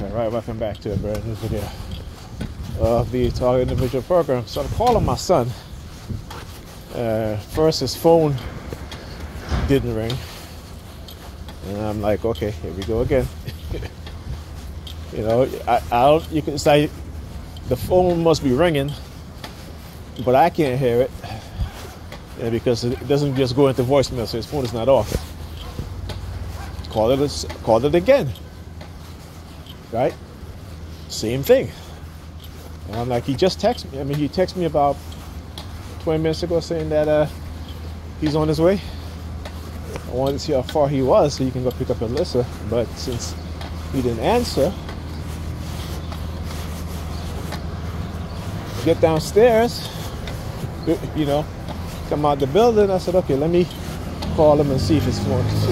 Alright, welcome back to a brand new video of the Target Individual Program. So I'm calling my son. First his phone didn't ring. And I'm like, okay, here we go again. You know, you can say the phone must be ringing, but I can't hear it. Yeah, because it doesn't just go into voicemail, so his phone is not off. Called it again. Right? Same thing. And I'm like, he just texted me. He texted me about 20 minutes ago saying that he's on his way. I wanted to see how far he was so he can go pick up Alyssa. But since he didn't answer, get downstairs, you know, come out the building. I said, okay, let me call him and see if his phone is.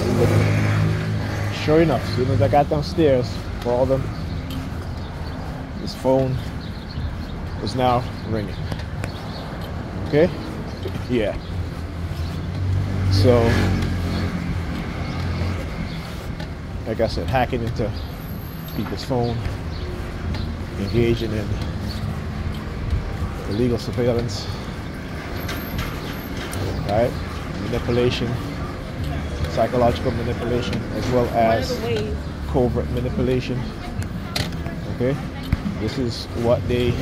Sure enough, as soon as I got downstairs, called him, his phone is now ringing. Okay? Yeah. So, like I said, hacking into people's phone, engaging in illegal surveillance, right? Manipulation, psychological manipulation, as well as covert manipulation. Okay? This is what they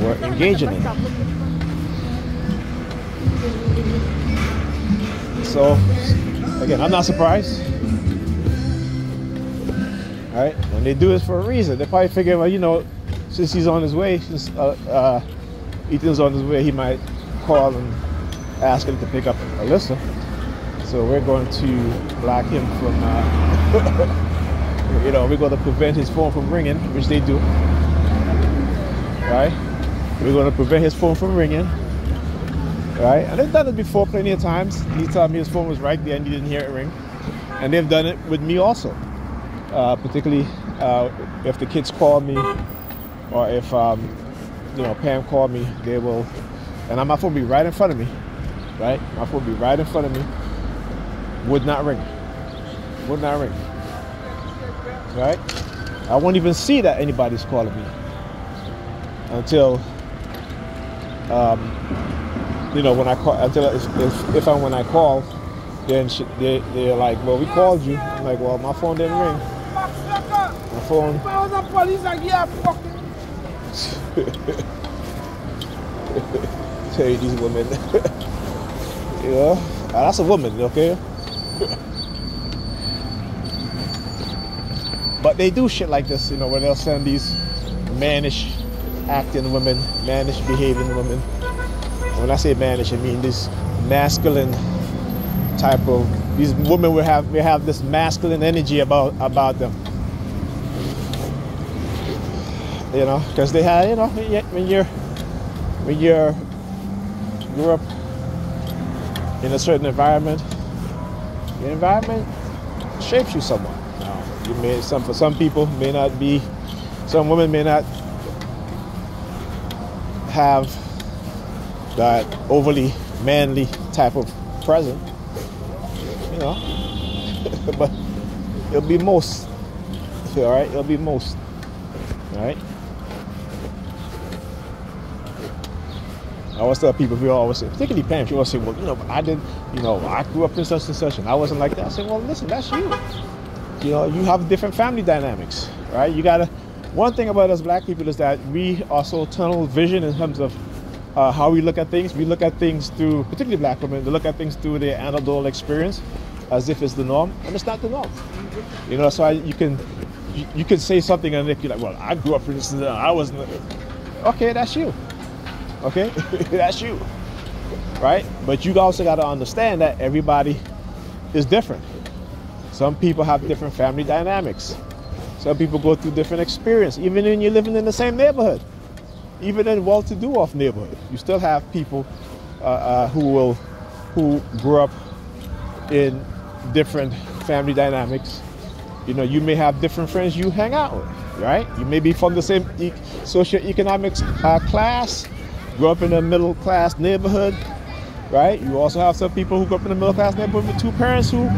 were engaging in. So, again, I'm not surprised. Alright? And they do this for a reason. They probably figure, well, you know, since he's on his way, since Ethan's on his way, he might call and ask him to pick up Alyssa. So we're going to block him from, you know, we're going to prevent his phone from ringing, which they do. Right? We're going to prevent his phone from ringing. Right? And they've done it before plenty of times. He told me his phone was right there and he didn't hear it ring. And they've done it with me also. Particularly if the kids call me, or if you know, Pam called me, they will, and my phone will be right in front of me, right? My phone will be right in front of me, would not ring, right? I won't even see that anybody's calling me until, you know, when I call, until if and when I call, then they're like, well, we called you. I'm like, well, my phone didn't ring. My phone. Tell you these women. You know, that's a woman, okay? But they do shit like this, you know, where they'll send these mannish acting women, mannish behaving women. When I say mannish, I mean this masculine type of, these women will have this masculine energy about them. You know, because they have, you know, when you grew up in a certain environment, your environment shapes you somewhat. You may, for some people may not be, some women may not have that overly manly type of presence, you know, but it'll be most, all right? It'll be most, all right? I always tell people, we always say, particularly Pam, she always say, well, you know, I grew up in such and such, and I wasn't like that. I say, well, listen, that's you. You know, you have different family dynamics, right? You gotta, one thing about us black people is that we are so tunnel vision in terms of how we look at things. We look at things through, particularly black women, they look at things through their anecdotal experience as if it's the norm, and it's not the norm. You know, so you can say something and if you're like, well, I grew up in this, I wasn't, okay, that's you. Okay, that's you, right? But you also got to understand that everybody is different. Some people have different family dynamics. Some people go through different experience. Even when you're living in the same neighborhood, even in well-to-do off neighborhood, you still have people who grew up in different family dynamics. You know, you may have different friends you hang out with, right? You may be from the same socioeconomic class. Grew up in a middle class neighborhood, right? You also have some people who grew up in a middle class neighborhood with two parents who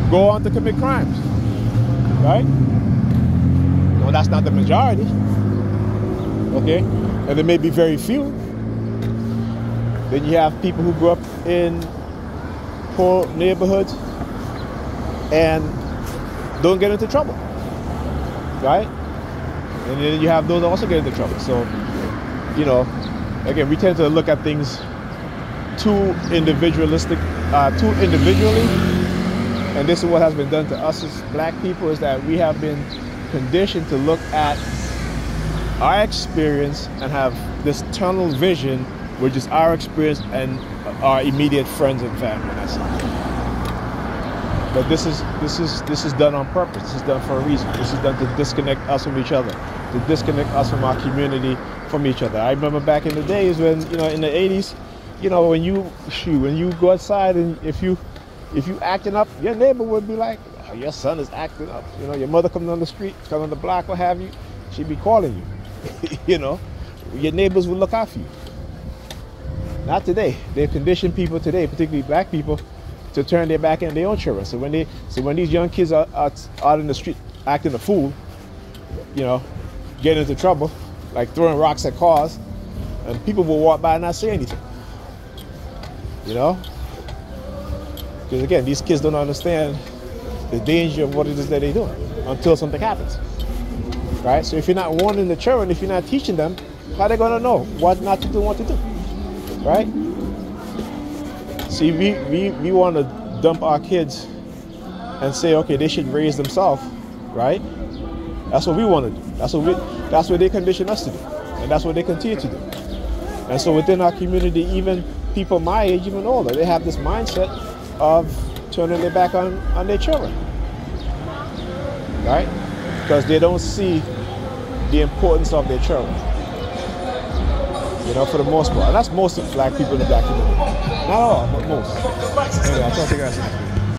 go on to commit crimes, right? Well, that's not the majority. Okay? And there may be very few. Then you have people who grew up in poor neighborhoods and don't get into trouble. Right? And then you have those that also get into trouble. So, you know, again, we tend to look at things too individualistic, too individually. And this is what has been done to us as black people, is that we have been conditioned to look at our experience and have this tunnel vision, which is our experience and our immediate friends and family. That's it. But this is done on purpose. This is done for a reason. This is done to disconnect us from each other, to disconnect us from our community from each other. I remember back in the days when, you know, in the 80s, you know, when you go outside and if you acting up, your neighbor would be like, oh, your son is acting up. You know, your mother coming on the street, coming on the block, what have you, she'd be calling you. You know, your neighbors would look out for you. Not today. They've conditioned people today, particularly black people, to turn their back on their own children. So when these young kids are out in the street acting a fool, you know, getting into trouble, like throwing rocks at cars, and people will walk by and not say anything. You know? Because again, these kids don't understand the danger of what it is that they're doing until something happens. Right? So if you're not warning the children, if you're not teaching them, how are they going to know what not to do and what to do? Right? See, we want to dump our kids and say, okay, they should raise themselves, right? That's what we want to do. That's what they condition us to do. And that's what they continue to do. And so within our community, even people my age, even older, they have this mindset of turning their back on their children, right? Because they don't see the importance of their children, you know, for the most part. And that's most of black people in the black community. Not all, but most. Anyway, I'll talk to you guys next week.